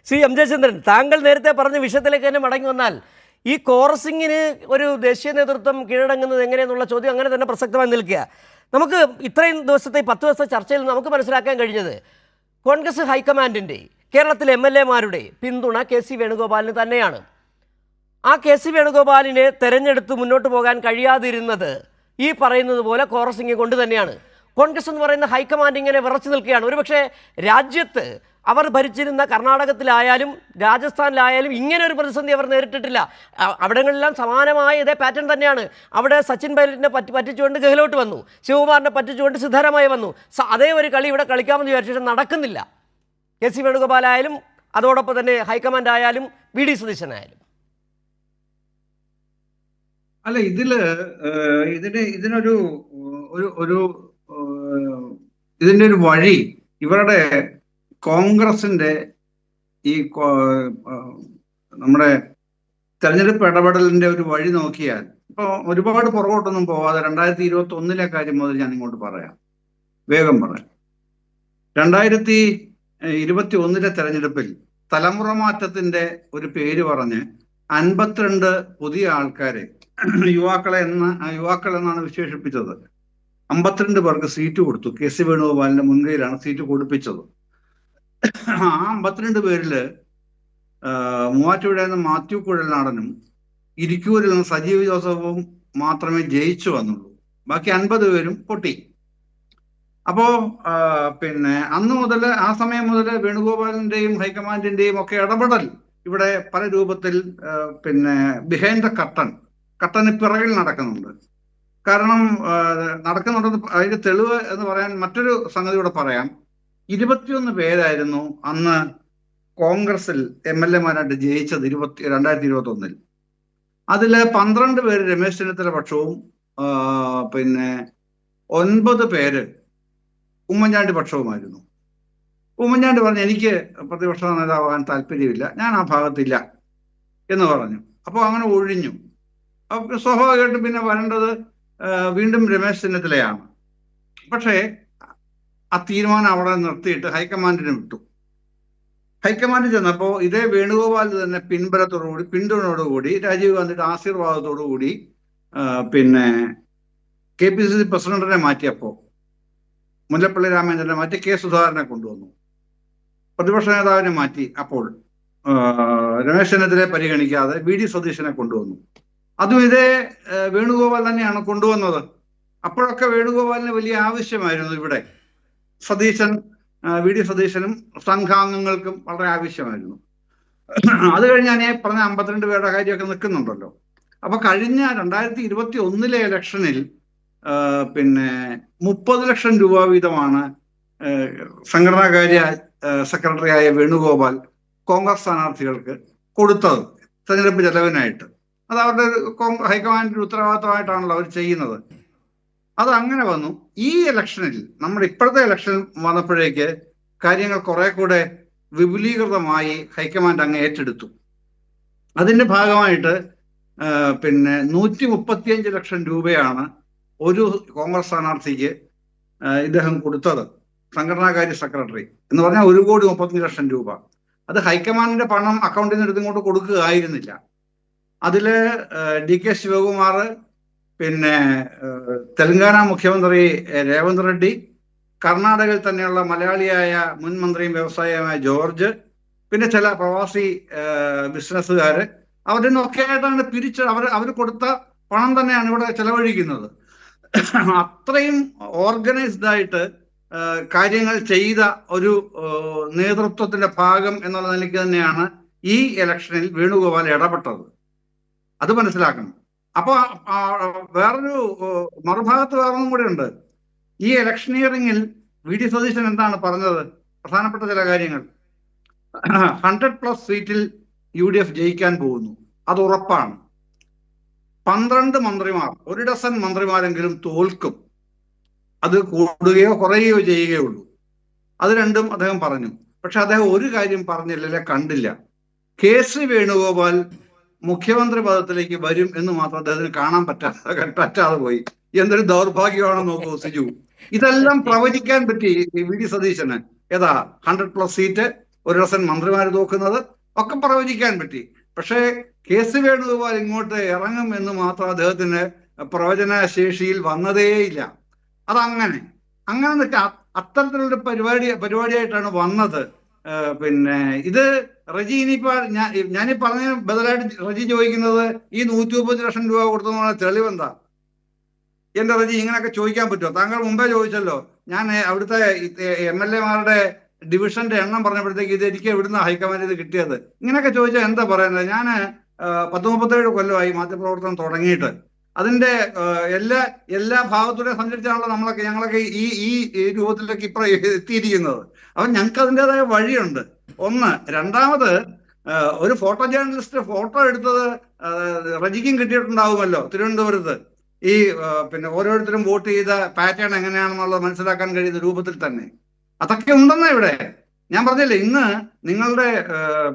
Shri M Jayachandran, താങ്കൾ നേരത്തെ പറഞ്ഞ വിഷയത്തിലേക്ക് തന്നെ മടങ്ങി വന്നാൽ ഈ കോറസിങ്ങിന് ഒരു ദേശീയ നേതൃത്വം കീഴടങ്ങുന്നത് എങ്ങനെയെന്നുള്ള ചോദ്യം അങ്ങനെ തന്നെ പ്രസക്തമായി നിൽക്കുക. നമുക്ക് ഇത്രയും ദിവസത്തെ 10 ദിവസത്തെ ചർച്ചയിൽ നമുക്ക് മനസ്സിലാക്കാൻ കഴിഞ്ഞത് കോൺഗ്രസ് ഹൈക്കമാൻഡിൻ്റെ കേരളത്തിലെ MLA-മാരുടെ പിന്തുണ KC വേണുഗോപാലിന് തന്നെയാണ്. ആ KC വേണുഗോപാലിനെ തെരഞ്ഞെടുത്ത് മുന്നോട്ട് പോകാൻ കഴിയാതിരുന്നത് ഈ പറയുന്നത് പോലെ കോറസിംഗ് കൊണ്ട് തന്നെയാണ്. കോൺഗ്രസ് എന്ന് പറയുന്ന ഹൈക്കമാൻഡ് ഇങ്ങനെ വിറച്ചു നിൽക്കുകയാണ്. ഒരുപക്ഷെ രാജ്യത്ത് അവർ ഭരിച്ചിരുന്ന കർണാടകത്തിലായാലും രാജസ്ഥാനിലായാലും ഇങ്ങനെ ഒരു പ്രതിസന്ധി അവർ നേരിട്ടിട്ടില്ല. അവിടങ്ങളിലെല്ലാം സമാനമായ ഇതേ പാറ്റേൺ തന്നെയാണ്. അവിടെ സച്ചിൻ പൈലറ്റിനെ പറ്റിച്ചുകൊണ്ട് ഗെഹ്ലോട്ട് വന്നു, ശിവകുമാറിനെ പറ്റിച്ചുകൊണ്ട് സിദ്ധാരാമയ്യ വന്നു. അതേ ഒരു കളി ഇവിടെ കളിക്കാമെന്ന് വിചാരിച്ചിട്ട് നടക്കുന്നില്ല. KC വേണുഗോപാലായാലും അതോടൊപ്പം തന്നെ ഹൈക്കമാൻഡ് ആയാലും VD സതീശനായാലും. അല്ല, ഇതിനൊരു ഇതിന്റെ ഒരു വഴി ഇവരുടെ കോൺഗ്രസിന്റെ ഈ നമ്മുടെ തെരഞ്ഞെടുപ്പ് ഇടപെടലിന്റെ ഒരു വഴി നോക്കിയാൽ ഇപ്പൊ ഒരുപാട് പുറകോട്ടൊന്നും പോവാതെ 2021 കാര്യം മുതൽ ഞാൻ ഇങ്ങോട്ട് പറയാം, വേഗം പറയാം. 2021 തെരഞ്ഞെടുപ്പിൽ തലമുറ മാറ്റത്തിന്റെ ഒരു പേര് പറഞ്ഞ് 52 പുതിയ ആൾക്കാരെ യുവാക്കൾ എന്നാണ് വിശേഷിപ്പിച്ചത്. 52 പേർക്ക് സീറ്റ് കൊടുത്തു. KC വേണുഗോപാലിന്റെ മുൻകൈയിലാണ് സീറ്റ് കൊടുപ്പിച്ചത്. ആ 52 പേരില് മൂവാറ്റുപുഴയിൽ നിന്ന് മാത്യു കുഴൽനാടനും ഇരിക്കൂരിൽ നിന്ന് സജീവ് ജോസഫും മാത്രമേ ജയിച്ചു വന്നുള്ളൂ. ബാക്കി 50 പേരും പൊട്ടി. അപ്പോ അന്ന് മുതൽ, ആ സമയം മുതൽ വേണുഗോപാലിന്റെയും ഹൈക്കമാൻഡിന്റെയും ഒക്കെ ഇടപെടൽ ഇവിടെ പല രൂപത്തിൽ ബിഹൈൻഡ് ദ കട്ടന് പിറകിൽ നടക്കുന്നുണ്ട്. കാരണം നടക്കുന്നുണ്ടെന്ന് അതിന്റെ തെളിവ് എന്ന് പറയാൻ മറ്റൊരു സംഗതി കൂടെ പറയാം. 21 പേരായിരുന്നു അന്ന് കോൺഗ്രസിൽ MLA-മാരായിട്ട് ജയിച്ചത് 2021. അതില് 12 പേര് രമേശ് ചെന്നിത്തല പക്ഷവും 9 പേര് ഉമ്മൻചാണ്ടി പക്ഷവുമായിരുന്നു. ഉമ്മൻചാണ്ടി പറഞ്ഞു, എനിക്ക് പ്രതിപക്ഷ നേതാവാൻ താല്പര്യമില്ല, ഞാൻ ആ ഭാഗത്തില്ല എന്ന് പറഞ്ഞു. അപ്പോൾ അങ്ങനെ ഒഴിഞ്ഞു. അപ്പൊ സ്വാഭാവികമായിട്ടും പിന്നെ വരേണ്ടത് വീണ്ടും രമേശ് ചെന്നിത്തലയാണ്. പക്ഷേ ആ തീരുമാനം അവിടെ നിർത്തിയിട്ട് ഹൈക്കമാൻഡിന് വിട്ടു. ഹൈക്കമാൻഡ് ചെന്നപ്പോൾ ഇതേ വേണുഗോപാൽ തന്നെ പിന്തുണയോടുകൂടി രാജീവ് ഗാന്ധിയുടെ ആശീർവാദത്തോടുകൂടി KPCC പ്രസിഡന്റിനെ മാറ്റിയപ്പോ മുല്ലപ്പള്ളി രാമചന്ദ്രനെ മാറ്റി K. സുധാകരനെ കൊണ്ടുവന്നു. പ്രതിപക്ഷ നേതാവിനെ മാറ്റി. അപ്പോൾ രമേശ് ചെന്നിത്തലയെ പരിഗണിക്കാതെ VD സതീശനെ കൊണ്ടുവന്നു. അതും ഇതേ വേണുഗോപാൽ തന്നെയാണ് കൊണ്ടുവന്നത്. അപ്പോഴൊക്കെ വേണുഗോപാലിന് വലിയ ആവശ്യമായിരുന്നു ഇവിടെ. VD സതീശനും സംഘാംഗങ്ങൾക്കും വളരെ ആവശ്യമായിരുന്നു. അത് കഴിഞ്ഞ് ഞാൻ പറഞ്ഞ 52 പേരുടെ കാര്യമൊക്കെ നിൽക്കുന്നുണ്ടല്ലോ. അപ്പൊ കഴിഞ്ഞ 2021 ഇലക്ഷനിൽ 30 ലക്ഷം രൂപ വീതമാണ് സംഘടനാകാര്യ സെക്രട്ടറിയായ വേണുഗോപാൽ കോൺഗ്രസ് സ്ഥാനാർത്ഥികൾക്ക് കൊടുത്തത് തെരഞ്ഞെടുപ്പ് ചെലവിനായിട്ട്. അത് അവരുടെ ഹൈക്കമാൻഡിന്റെ ഉത്തരവാദിത്തമായിട്ടാണല്ലോ അവർ ചെയ്യുന്നത്. അത് അങ്ങനെ വന്നു. ഈ ഇലക്ഷനിൽ, നമ്മുടെ ഇപ്പോഴത്തെ ഇലക്ഷൻ വന്നപ്പോഴേക്ക് കാര്യങ്ങൾ കുറെ കൂടെ വിപുലീകൃതമായി ഹൈക്കമാൻഡ് അങ്ങ് ഏറ്റെടുത്തു. അതിന്റെ ഭാഗമായിട്ട് 135 ലക്ഷം രൂപയാണ് ഒരു കോൺഗ്രസ് സ്ഥാനാർത്ഥിക്ക് ഇദ്ദേഹം കൊടുത്തത്, സംഘടനാകാര്യ സെക്രട്ടറി എന്ന് പറഞ്ഞാൽ 1,35 ലക്ഷം രൂപ. അത് ഹൈക്കമാൻഡിന്റെ പണം അക്കൗണ്ടിൽ നിന്ന് എടുത്തിങ്ങോട്ട് കൊടുക്കുകയായിരുന്നില്ല. അതില് DK ശിവകുമാർ, തെലങ്കാന മുഖ്യമന്ത്രി രേവന്ത് റെഡ്ഡി, കർണാടകയിൽ തന്നെയുള്ള മലയാളിയായ മുൻ മന്ത്രിയും വ്യവസായിയുമായ ജോർജ്, പിന്നെ ചില പ്രവാസി ബിസിനസ്സുകാര്, അവരിൽ നിന്നൊക്കെ ആയിട്ടാണ് അവർ കൊടുത്ത പണം തന്നെയാണ് ഇവിടെ ചെലവഴിക്കുന്നത്. അത്രയും ഓർഗനൈസ്ഡ് ആയിട്ട് കാര്യങ്ങൾ ചെയ്ത ഒരു നേതൃത്വത്തിന്റെ ഭാഗം എന്നുള്ള നിലയ്ക്ക് തന്നെയാണ് ഈ ഇലക്ഷനിൽ വേണുഗോപാൽ ഇടപെട്ടത്. അത് മനസ്സിലാക്കണം. അപ്പൊ വേറൊരു മറുഭാഗത്ത് വേറൊന്നും കൂടെ ഉണ്ട്. ഈ ഇലക്ഷനിയറിംഗിൽ VD സതീശൻ എന്താണ് പറഞ്ഞത്? പ്രധാനപ്പെട്ട ചില കാര്യങ്ങൾ. 100+ സീറ്റിൽ UDF ജയിക്കാൻ പോകുന്നു, അത് ഉറപ്പാണ്. 12 മന്ത്രിമാർ, 1 ഡസൻ മന്ത്രിമാരെങ്കിലും തോൽക്കും, അത് കൂടുകയോ കുറയുകയോ ചെയ്യുകയുള്ളൂ. അത് രണ്ടും അദ്ദേഹം പറഞ്ഞു. പക്ഷെ അദ്ദേഹം ഒരു കാര്യം പറഞ്ഞില്ല, കണ്ടില്ല. KC വേണുഗോപാൽ മുഖ്യമന്ത്രി പദത്തിലേക്ക് വരും എന്ന് മാത്രം അദ്ദേഹത്തിന് കാണാൻ പറ്റാതെ പോയി. എന്തൊരു ദൗർഭാഗ്യമാണെന്ന് നോക്കൂ സിജു. ഇതെല്ലാം പ്രവചിക്കാൻ പറ്റി VD സതീശന്. ഏതാ 100+ സീറ്റ്, ഒരു ഡസൻ മന്ത്രിമാർ തോക്കുന്നത് ഒക്കെ പ്രവചിക്കാൻ പറ്റി. പക്ഷേ കെ.സി. വേണുഗോപാൽ ഇങ്ങോട്ട് ഇറങ്ങും എന്ന് മാത്രം അദ്ദേഹത്തിന് പ്രവചന ശേഷിയിൽ വന്നതേയില്ല. അതങ്ങനെ അങ്ങനെ നിൽക്കുക. അത്തരത്തിലുള്ള പരിപാടിയായിട്ടാണ് വന്നത്. പിന്നെ ഇത് റജി ഇനിയിപ്പോ ഞാനീ പറഞ്ഞ ബദലായിട്ട് റജി ചോദിക്കുന്നത് ഈ 130 ലക്ഷം രൂപ കൊടുത്തതെന്നുള്ള തെളിവെന്താ? എന്റെ റജി ഇങ്ങനെയൊക്കെ ചോദിക്കാൻ പറ്റുമോ? താങ്കൾ മുമ്പേ ചോദിച്ചല്ലോ. ഞാൻ അവിടുത്തെ MLA-മാരുടെ ഡിവിഷന്റെ എണ്ണം പറഞ്ഞപ്പോഴത്തേക്ക് ഇത് എനിക്ക് എവിടുന്ന ഹൈക്കമാൻഡ് ഇത് കിട്ടിയത്? ഇങ്ങനെയൊക്കെ ചോദിച്ചാൽ എന്താ പറയുന്നത്? ഞാൻ 37 കൊല്ലമായി മാധ്യമപ്രവർത്തനം തുടങ്ങിയിട്ട്. അതിന്റെ എല്ലാ ഭാഗത്തൂടെ സഞ്ചരിച്ചാണല്ലോ ഞങ്ങളൊക്കെ ഈ രൂപത്തിലേക്ക് ഇപ്പൊ എത്തിയിരിക്കുന്നത്. അപ്പൊ ഞങ്ങൾക്ക് അതിൻ്റെതായ വഴിയുണ്ട്. ഒന്ന്. രണ്ടാമത്, ഒരു ഫോട്ടോ ജേർണലിസ്റ്റ് ഫോട്ടോ എടുത്തത് റജിക്കും കിട്ടിയിട്ടുണ്ടാവുമല്ലോ തിരുവനന്തപുരത്ത്. ഈ പിന്നെ ഓരോരുത്തരും വോട്ട് ചെയ്ത പാറ്റേൺ എങ്ങനെയാണെന്നുള്ളത് മനസ്സിലാക്കാൻ കഴിയുന്ന രൂപത്തിൽ തന്നെ അതൊക്കെ ഉണ്ടെന്നാ ഇവിടെ ഞാൻ പറഞ്ഞില്ലേ. ഇന്ന് നിങ്ങളുടെ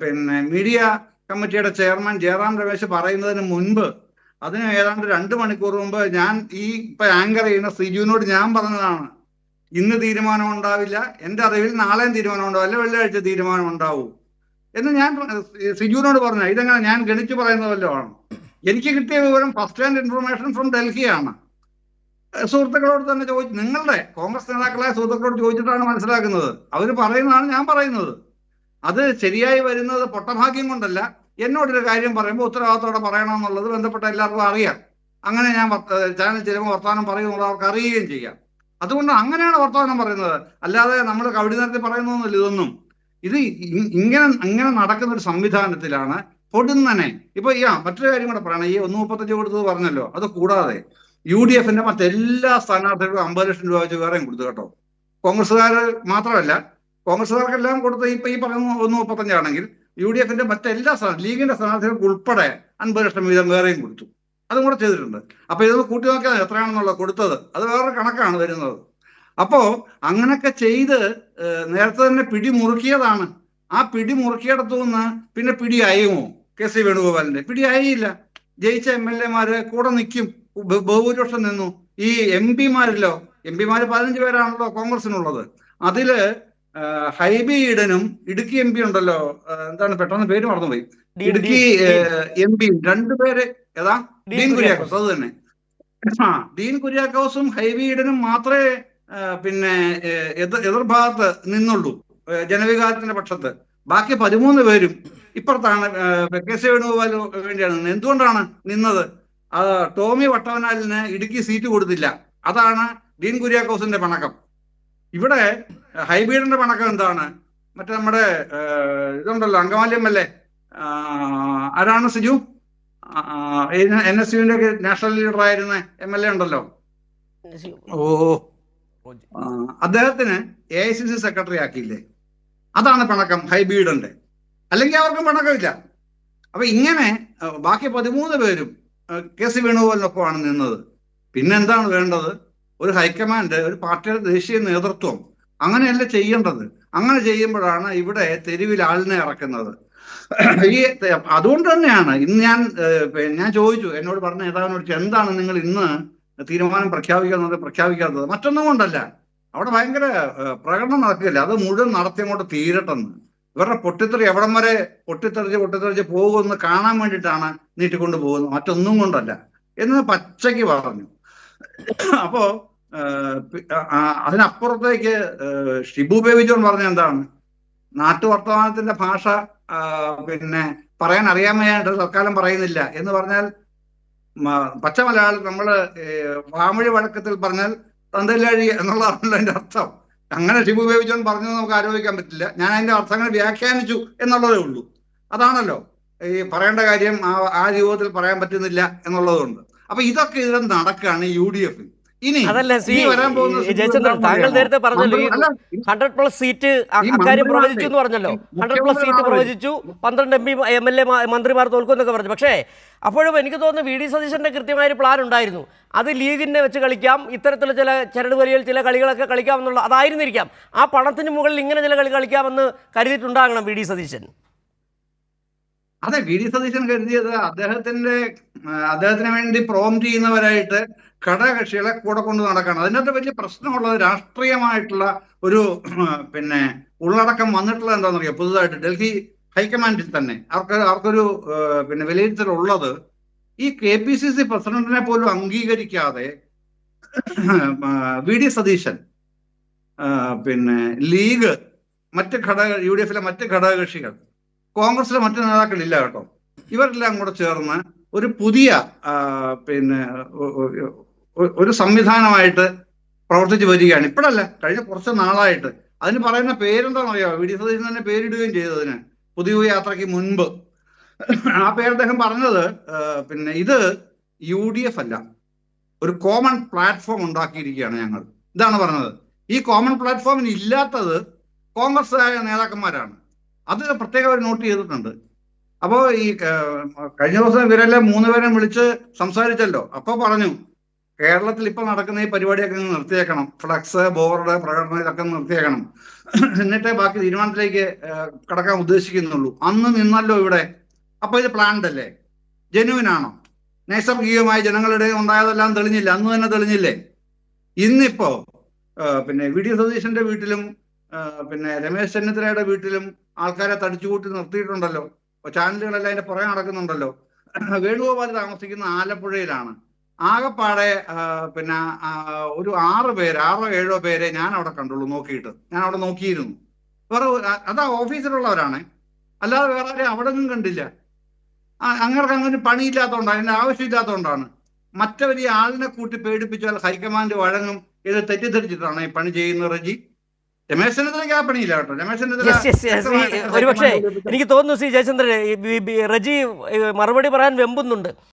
പിന്നെ മീഡിയ കമ്മിറ്റിയുടെ ചെയർമാൻ ജയറാം രമേശ് പറയുന്നതിന് മുൻപ്, അതിന് ഏതാണ്ട് 2 മണിക്കൂർ മുമ്പ് ഞാൻ ഇപ്പൊ ആങ്കർ ചെയ്യുന്ന സിജുവിനോട് ഞാൻ പറഞ്ഞതാണ്, ഇന്ന് തീരുമാനം ഉണ്ടാവില്ല, എന്റെ അറിവിൽ നാളെയും തീരുമാനം ഉണ്ടാവില്ല, വെള്ളിയാഴ്ച തീരുമാനം ഉണ്ടാവൂ എന്ന് ഞാൻ സിജുവിനോട് പറഞ്ഞു. ഇതെങ്ങനെ ഞാൻ ഗണിച്ചു പറയുന്നതല്ലോ ആണ്. എനിക്ക് കിട്ടിയ വിവരം ഫസ്റ്റ് ഹാൻഡ് ഇൻഫർമേഷൻ ഫ്രം ഡൽഹിയാണ്. സുഹൃത്തുക്കളോട് തന്നെ നിങ്ങളുടെ കോൺഗ്രസ് നേതാക്കളായ സുഹൃത്തുക്കളോട് ചോദിച്ചിട്ടാണ് മനസ്സിലാക്കുന്നത്. അവർ പറയുന്നതാണ് ഞാൻ പറയുന്നത്. അത് ശരിയായി വരുന്നത് പൊട്ടഭാഗ്യം കൊണ്ടല്ല. എന്നോടൊരു കാര്യം പറയുമ്പോൾ ഉത്തരവാദിത്തോടെ പറയണമെന്നുള്ളത് ബന്ധപ്പെട്ട എല്ലാവർക്കും അറിയാം. അങ്ങനെ ഞാൻ ചാനൽ ചിലപ്പോൾ വർത്തമാനം പറയുന്നത് അവർക്ക് അറിയുകയും ചെയ്യാം. അതുകൊണ്ട് അങ്ങനെയാണ് വർത്തമാനം പറയുന്നത്. അല്ലാതെ നമ്മൾ കവിടി നിരത്തി പറയുന്നൊന്നുമില്ല ഇതൊന്നും. ഇത് ഇങ്ങനെ നടക്കുന്ന ഒരു സംവിധാനത്തിലാണ് പൊടുന്നനെ ഇപ്പൊ മറ്റൊരു കാര്യം കൂടെ പറയണം. ഈ 135 കൊടുത്തത് പറഞ്ഞല്ലോ. അത് കൂടാതെ UDF-ന്റെ മറ്റെല്ലാ സ്ഥാനാർത്ഥികൾക്കും 50 ലക്ഷം രൂപ വെച്ച് വേറെയും കൊടുത്തു കേട്ടോ. കോൺഗ്രസ്സുകാർ മാത്രമല്ല, കോൺഗ്രസ്സുകാർക്കെല്ലാം കൊടുത്ത് ഇപ്പൊ ഈ പറയുന്ന 135 ആണെങ്കിൽ UDF-ന്റെ മറ്റെല്ലാ ലീഗിന്റെ സ്ഥാനാർത്ഥികൾക്ക് ഉൾപ്പെടെ 50 ലക്ഷം വീതം വേറെയും കൊടുത്തു. അതും കൂടെ ചെയ്തിട്ടുണ്ട്. അപ്പൊ ഇതൊന്ന് കൂട്ടി നോക്കിയാൽ എത്രയാണെന്നുള്ളത് കൊടുത്തത് അത് വേറെ കണക്കാണ് വരുന്നത്. അപ്പോ അങ്ങനൊക്കെ ചെയ്ത് നേരത്തെ തന്നെ പിടി മുറുക്കിയതാണ്. ആ പിടി മുറുക്കിയിടത്തു നിന്ന് പിന്നെ പിടി അയയുമോ? കെ.സി. വേണുഗോപാലിന്റെ പിടി അയയില്ല. ജയിച്ച MLA-മാര് കൂടെ നിൽക്കും, ബഹുഭൂരിപക്ഷം നിന്നു. ഈ MP-മാരിലോ, MP-മാര് 15 പേരാണല്ലോ കോൺഗ്രസിനുള്ളത്. അതില് ഹൈബി ഈഡനും ഇടുക്കി MP ഉണ്ടല്ലോ, എന്താണ് പെട്ടെന്ന് പേര് മറന്നുപോയി, ഇടുക്കി MP 2 പേര്, ഏതാ ഡീൻ കുര്യാക്കോസ്, അത് തന്നെ. ഡീൻ കുര്യാക്കോസും ഹൈബി ഈഡനും മാത്രമേ പിന്നെ എതിർഭാഗത്ത് നിന്നുള്ളൂ, ജനവികാരത്തിന്റെ പക്ഷത്ത്. ബാക്കി 13 പേരും ഇപ്പുറത്താണ് കെ.സി. വേണുഗോപാൽ വേണ്ടിയാണ് നിന്നത്. എന്തുകൊണ്ടാണ് നിന്നത്? ടോമി വട്ടവനാലിന് ഇടുക്കി സീറ്റ് കൊടുത്തില്ല. അതാണ് ഡീൻ കുര്യാക്കോസിന്റെ പണക്കം. ഇവിടെ ഹൈബീഡിന്റെ പണക്കം എന്താണ്? മറ്റേ നമ്മുടെ ഇതുണ്ടല്ലോ, അങ്കമാലി MLA ആരാണ്, സിജു, NSUവിന്റെ നാഷണൽ ലീഡർ ആയിരുന്ന MLA ഉണ്ടല്ലോ, അദ്ദേഹത്തിന് AICC സെക്രട്ടറി ആക്കിയില്ലേ? അതാണ് പണക്കം ഹൈബീഡിന്റെ. അല്ലെങ്കിൽ അവർക്കും പണക്കമില്ല. അപ്പൊ ഇങ്ങനെ ബാക്കി 13 പേരും കെ.സി. വേണുഗോപാലിനൊപ്പമാണ് നിന്നത്. പിന്നെന്താണ് വേണ്ടത്? ഒരു ഹൈക്കമാൻഡ്, ഒരു പാർട്ടിയുടെ ദേശീയ നേതൃത്വം അങ്ങനെയല്ല ചെയ്യേണ്ടത്. അങ്ങനെ ചെയ്യുമ്പോഴാണ് ഇവിടെ തെരുവിൽ ആളിനെ ഇറക്കുന്നത്. അതുകൊണ്ട് തന്നെയാണ് ഇന്ന് ഞാൻ ചോദിച്ചു, എന്നോട് പറഞ്ഞ നേതാവിനോട്, എന്താണ് നിങ്ങൾ ഇന്ന് തീരുമാനം പ്രഖ്യാപിക്കാത്തത്? മറ്റൊന്നും കൊണ്ടല്ല, അവിടെ ഭയങ്കര പ്രകടനം നടക്കില്ല. അത് മുഴുവൻ നടത്തി അങ്ങോട്ട് തീരട്ടെന്ന്. ഇവരുടെ പൊട്ടിത്തെറി എവിടം വരെ പൊട്ടിത്തെറിച്ച് പോകുമെന്ന് കാണാൻ വേണ്ടിയിട്ടാണ് നീട്ടിക്കൊണ്ട് പോകുന്നത്, മറ്റൊന്നും കൊണ്ടല്ല എന്ന് പച്ചയ്ക്ക് പറഞ്ഞു. അപ്പോ അതിനപ്പുറത്തേക്ക് ഷിബു ബേബി ജോൺ പറഞ്ഞ എന്താണ്? നാട്ടുവർത്തമാനത്തിന്റെ ഭാഷ പിന്നെ പറയാൻ അറിയാമയായിട്ട് തൽക്കാലം പറയുന്നില്ല എന്ന് പറഞ്ഞാൽ പച്ച മലയാളം നമ്മള് വാമൊഴി വഴക്കത്തിൽ പറഞ്ഞാൽ തന്തല്ലാഴി എന്നുള്ളതാണല്ലോ അതിന്റെ അർത്ഥം. അങ്ങനെ ഷിബു ബേബി ജോൺ പറഞ്ഞത് നമുക്ക് ആരോപിക്കാൻ പറ്റില്ല. ഞാൻ അതിന്റെ അർത്ഥങ്ങൾ വ്യാഖ്യാനിച്ചു എന്നുള്ളതേ ഉള്ളൂ. അതാണല്ലോ ഈ പറയേണ്ട കാര്യം ആ രൂപത്തിൽ പറയാൻ പറ്റുന്നില്ല എന്നുള്ളതുകൊണ്ട്. അപ്പൊ ഇതൊക്കെ ഇതിൽ നടക്കുകയാണ് UDF. ഇനി വരാൻ പോകുന്ന താങ്കൾ നേരത്തെ പറഞ്ഞല്ലോ, 100+ സീറ്റ് അക്കാര്യം പ്രവചിച്ചു എന്ന് പറഞ്ഞല്ലോ. 100+ സീറ്റ് പ്രവചിച്ചു, 12 MP MLA മന്ത്രിമാർ തോൽക്കും എന്നൊക്കെ പറഞ്ഞു. പക്ഷേ അപ്പോഴും എനിക്ക് തോന്നുന്നു VD സതീശന്റെ കൃത്യമായൊരു പ്ലാൻ ഉണ്ടായിരുന്നു. അത് ലീഗിനെ വെച്ച് കളിക്കാം, ഇത്തരത്തിലുള്ള ചില ചരടുവലിയിൽ ചില കളികളൊക്കെ കളിക്കാം എന്നുള്ള അതായിരുന്നിരിക്കാം. ആ പണത്തിന് മുകളിൽ ഇങ്ങനെ ചില കളി കളിക്കാമെന്ന് കരുതിയിട്ടുണ്ടാകണം VD സതീശൻ. അതെ, VD സതീശൻ കരുതിയത് അദ്ദേഹത്തിന് വേണ്ടി പ്രോംപ്റ്റ് ചെയ്യുന്നവരായിട്ട് ഘടകകക്ഷികളെ കൂടെ കൊണ്ട് നടക്കണം. അതിനകത്ത് വലിയ പ്രശ്നമുള്ളത് രാഷ്ട്രീയമായിട്ടുള്ള ഒരു പിന്നെ ഉള്ളടക്കം വന്നിട്ടുള്ളത് എന്താണെന്നറിയോ? പുതുതായിട്ട് ഡൽഹി ഹൈക്കമാൻഡിൽ തന്നെ അവർക്കൊരു പിന്നെ വിലയിരുത്തലുള്ളത്, ഈ KPCC പ്രസിഡന്റിനെ പോലും അംഗീകരിക്കാതെ VD സതീശൻ, പിന്നെ ലീഗ്, മറ്റ് UDF മറ്റ് ഘടകകക്ഷികൾ, കോൺഗ്രസിലെ മറ്റു നേതാക്കളില്ല കേട്ടോ, ഇവരെല്ലാം കൂടെ ചേർന്ന് ഒരു പുതിയ പിന്നെ ഒരു സംവിധാനമായിട്ട് പ്രവർത്തിച്ചു വരികയാണ്. ഇപ്പോഴല്ല, കഴിഞ്ഞ കുറച്ച് നാളായിട്ട്. അതിന് പറയുന്ന പേരെന്താണെന്നറിയോ? VD സതീശൻ തന്നെ പേരിടുകയും ചെയ്തതിന് പുതിയ യാത്രയ്ക്ക് മുൻപ്. ആ പേര് അദ്ദേഹം പറഞ്ഞത്, പിന്നെ ഇത് UDF അല്ല, ഒരു കോമൺ പ്ലാറ്റ്ഫോം ഉണ്ടാക്കിയിരിക്കുകയാണ് ഞങ്ങൾ, ഇതാണ് പറഞ്ഞത്. ഈ കോമൺ പ്ലാറ്റ്ഫോമിന് ഇല്ലാത്തത് കോൺഗ്രസ് നേതാക്കന്മാരാണ്. അത് പ്രത്യേകം അവർ നോട്ട് ചെയ്തിട്ടുണ്ട്. അപ്പോൾ ഈ കഴിഞ്ഞ ദിവസം ഇവരെല്ലാം 3 പേരെ വിളിച്ച് സംസാരിച്ചല്ലോ. അപ്പൊ പറഞ്ഞു, കേരളത്തിൽ ഇപ്പൊ നടക്കുന്ന ഈ പരിപാടിയൊക്കെ നിർത്തിയേക്കണം, ഫ്ലക്സ്, ബോർഡ്, പ്രകടനം, ഇതൊക്കെ നിർത്തിയേക്കണം, എന്നിട്ടേ ബാക്കി തീരുമാനത്തിലേക്ക് കടക്കാൻ ഉദ്ദേശിക്കുന്നുള്ളൂ. അന്ന് നിന്നല്ലോ ഇവിടെ. അപ്പൊ ഇത് പ്ലാൻഡ് അല്ലേ? ജെന്യുവിൻ ആണോ? നൈസർഗികമായി ജനങ്ങളുടെ ഉണ്ടായതെല്ലാം തെളിഞ്ഞില്ല, അന്ന് തന്നെ തെളിഞ്ഞില്ലേ? ഇന്നിപ്പോ പിന്നെ VD സതീശന്റെ വീട്ടിലും പിന്നെ രമേശ് ചെന്നിത്തലയുടെ വീട്ടിലും ആൾക്കാരെ തടിച്ചുകൂട്ടി നിർത്തിയിട്ടുണ്ടല്ലോ. ചാനലുകളെല്ലാം അതിന്റെ പുറകെ നടക്കുന്നുണ്ടല്ലോ. വേണുഗോപാൽ താമസിക്കുന്ന ആലപ്പുഴയിലാണ്. ആകെപ്പാടെ പിന്നെ ഒരു 6 7 പേരെ ഞാൻ അവിടെ കണ്ടുള്ളൂ. ഞാൻ അവിടെ നോക്കിയിരുന്നു. വേറെ അതാ ഓഫീസിലുള്ളവരാണ്, അല്ലാതെ വേറെ ആരെയും അവിടെ ഒന്നും കണ്ടില്ല. അങ്ങനെ പണിയില്ലാത്തതുകൊണ്ടാണ്, അതിന്റെ ആവശ്യമില്ലാത്തതുകൊണ്ടാണ്. മറ്റവർ ഈ ആളിനെ കൂട്ടി പേടിപ്പിച്ചാൽ ഹൈക്കമാൻഡ് വഴങ്ങും, ഇത് തെറ്റിദ്ധരിച്ചിട്ടാണ് ഈ പണി ചെയ്യുന്ന റജി. രമേശ് ചെന്നിത്തലയ്ക്ക് ആ പണിയില്ല കേട്ടോ. രമേശ് ചെന്നിത്തല ഒരുപക്ഷെ എനിക്ക് തോന്നുന്നു ജയചന്ദ്രൻ, റജി മറുപടി പറയാൻ വെമ്പുന്നുണ്ട്.